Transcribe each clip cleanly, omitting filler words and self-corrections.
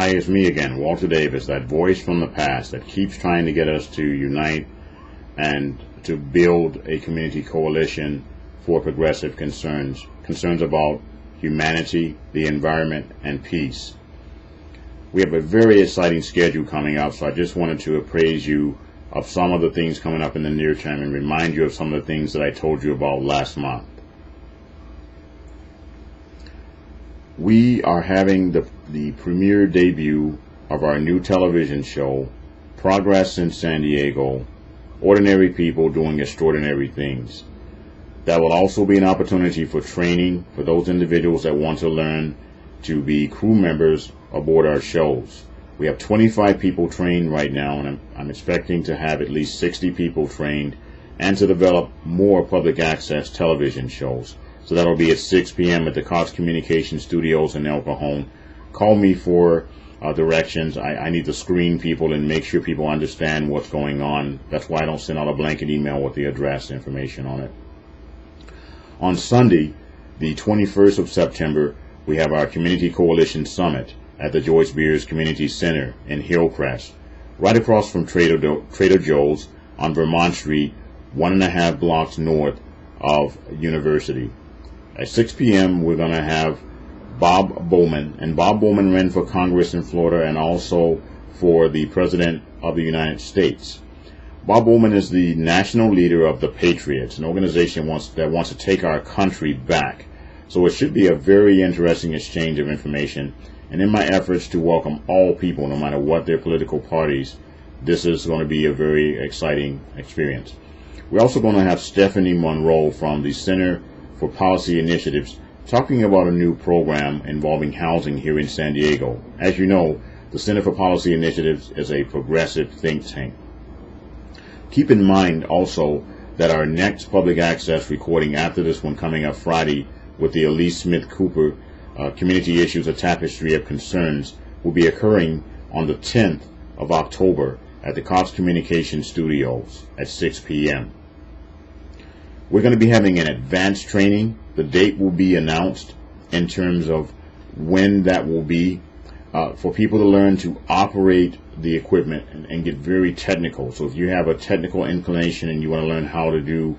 Hi, it's me again, Walter Davis, that voice from the past that keeps trying to get us to unite and to build a community coalition for progressive concerns about humanity, the environment, and peace. We have a very exciting schedule coming up, so I just wanted to appraise you of some of the things coming up in the near term and remind you of some of the things that I told you about last month. We are having the premiere debut of our new television show, Progress in San Diego, Ordinary People Doing Extraordinary Things. That will also be an opportunity for training for those individuals that want to learn to be crew members aboard our shows. We have 25 people trained right now, and I'm expecting to have at least 60 people trained and to develop more public access television shows. So that'll be at 6 p.m. at the COX Communication Studios in El Cajon. Call me for directions. I need to screen people and make sure people understand what's going on. That's why I don't send out a blanket email with the address information on it. On Sunday, the 21st of September, we have our Community Coalition Summit at the Joyce Beers Community Center in Hillcrest, right across from Trader Joe's on Vermont Street, 1.5 blocks north of University. At 6 p.m., we're going to have Bob Bowman, and Bob Bowman ran for Congress in Florida and also for the President of the United States. Bob Bowman is the national leader of the Patriots, an organization that wants to take our country back. So it should be a very interesting exchange of information. And in my efforts to welcome all people, no matter what their political parties, this is going to be a very exciting experience. We're also going to have Stephanie Monroe from the Center for Policy Initiatives talking about a new program involving housing here in San Diego. As you know, the Center for Policy Initiatives is a progressive think tank. Keep in mind also that our next public access recording after this one coming up Friday with the Elise Smith Cooper Community Issues, A Tapestry of Concerns, will be occurring on the 10th of October at the COX Communication Studios at 6 p.m. We're going to be having an advanced training. The date will be announced in terms of when that will be for people to learn to operate the equipment and get very technical. So if you have a technical inclination and you want to learn how to do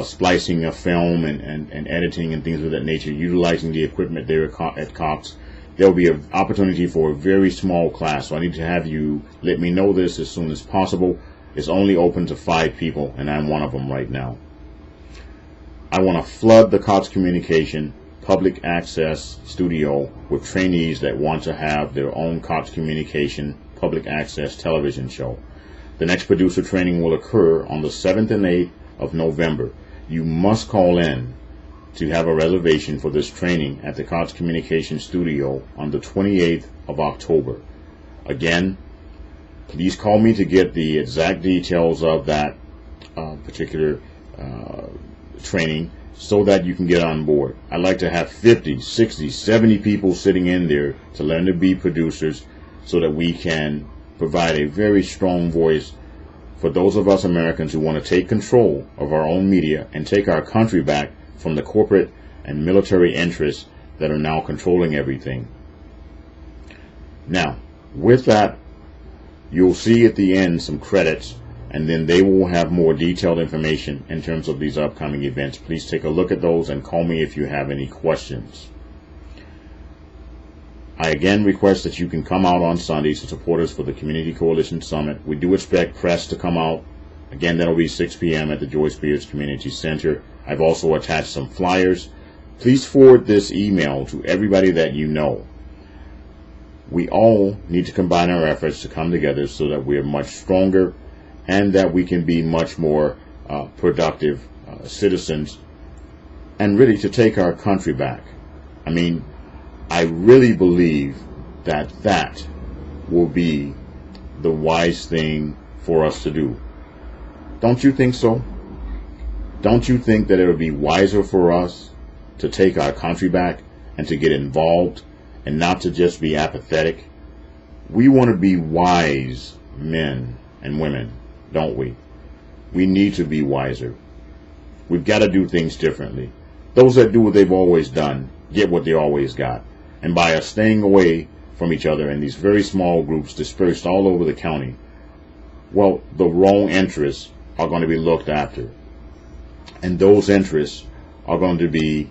splicing of film and editing and things of that nature, utilizing the equipment there at COX, there will be an opportunity for a very small class. So I need to have you let me know this as soon as possible. It's only open to 5 people, and I'm one of them right now. I want to flood the COX Communication public access studio with trainees that want to have their own COX Communication public access television show. The next producer training will occur on the 7th and 8th of November. You must call in to have a reservation for this training at the COX Communication Studio on the 28th of October. Again, please call me to get the exact details of that particular training so that you can get on board. I'd like to have 50, 60, 70 people sitting in there to learn to be producers so that we can provide a very strong voice for those of us Americans who want to take control of our own media and take our country back from the corporate and military interests that are now controlling everything. Now, with that, you'll see at the end some credits, and then they will have more detailed information in terms of these upcoming events. Please take a look at those and call me if you have any questions. I again request that you can come out on Sundays to support us for the Community Coalition Summit. We do expect press to come out. Again, that'll be 6 p.m. at the Joyce Beers Community Center. I've also attached some flyers. Please forward this email to everybody that you know. We all need to combine our efforts to come together so that we are much stronger and that we can be much more productive citizens and really to take our country back. I mean, I really believe that that will be the wise thing for us to do. Don't you think so? Don't you think that it would be wiser for us to take our country back and to get involved and not to just be apathetic? We want to be wise men and women, don't we? We need to be wiser. We've got to do things differently. Those that do what they've always done get what they always got. And by us staying away from each other in these very small groups dispersed all over the county, well, the wrong interests are going to be looked after. And those interests are going to be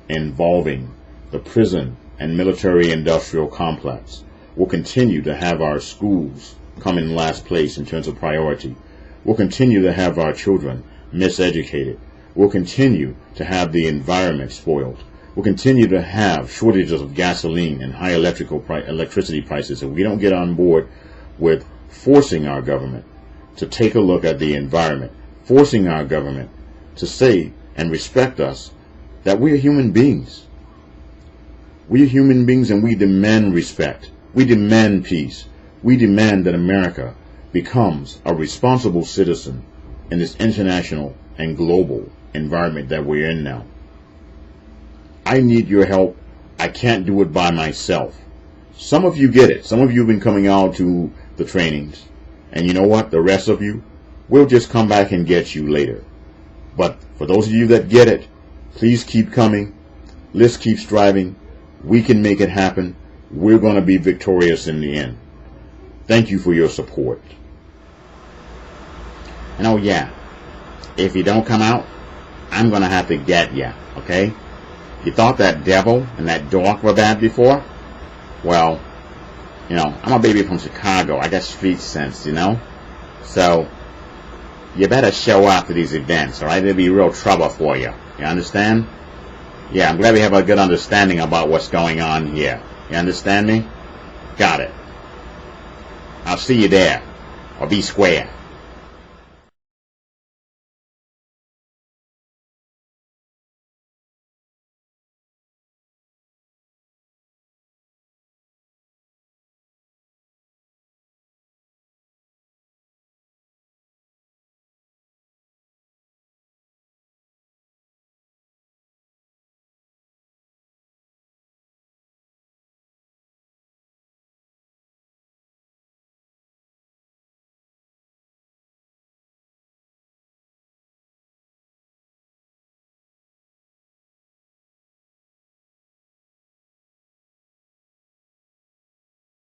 involving the prison and military industrial complex. We'll continue to have our schools come in last place in terms of priority. We'll continue to have our children miseducated. We'll continue to have the environment spoiled. We'll continue to have shortages of gasoline and high electricity prices if we don't get on board with forcing our government to take a look at the environment, forcing our government to say and respect us that we are human beings. We are human beings, and we demand respect. We demand peace. We demand that America becomes a responsible citizen in this international and global environment that we're in now. I need your help. I can't do it by myself. Some of you get it. Some of you have been coming out to the trainings. And you know what? The rest of you, we'll just come back and get you later. But for those of you that get it, please keep coming. Let's keep striving. We can make it happen. We're going to be victorious in the end. Thank you for your support. And oh yeah, if you don't come out, I'm going to have to get you, okay? You thought that devil and that dog were bad before? Well, you know, I'm a baby from Chicago. I got street sense, you know? So, you better show up to these events, alright? There'll be real trouble for you. You understand? Yeah, I'm glad we have a good understanding about what's going on here. You understand me? Got it. I'll see you there. Or be square.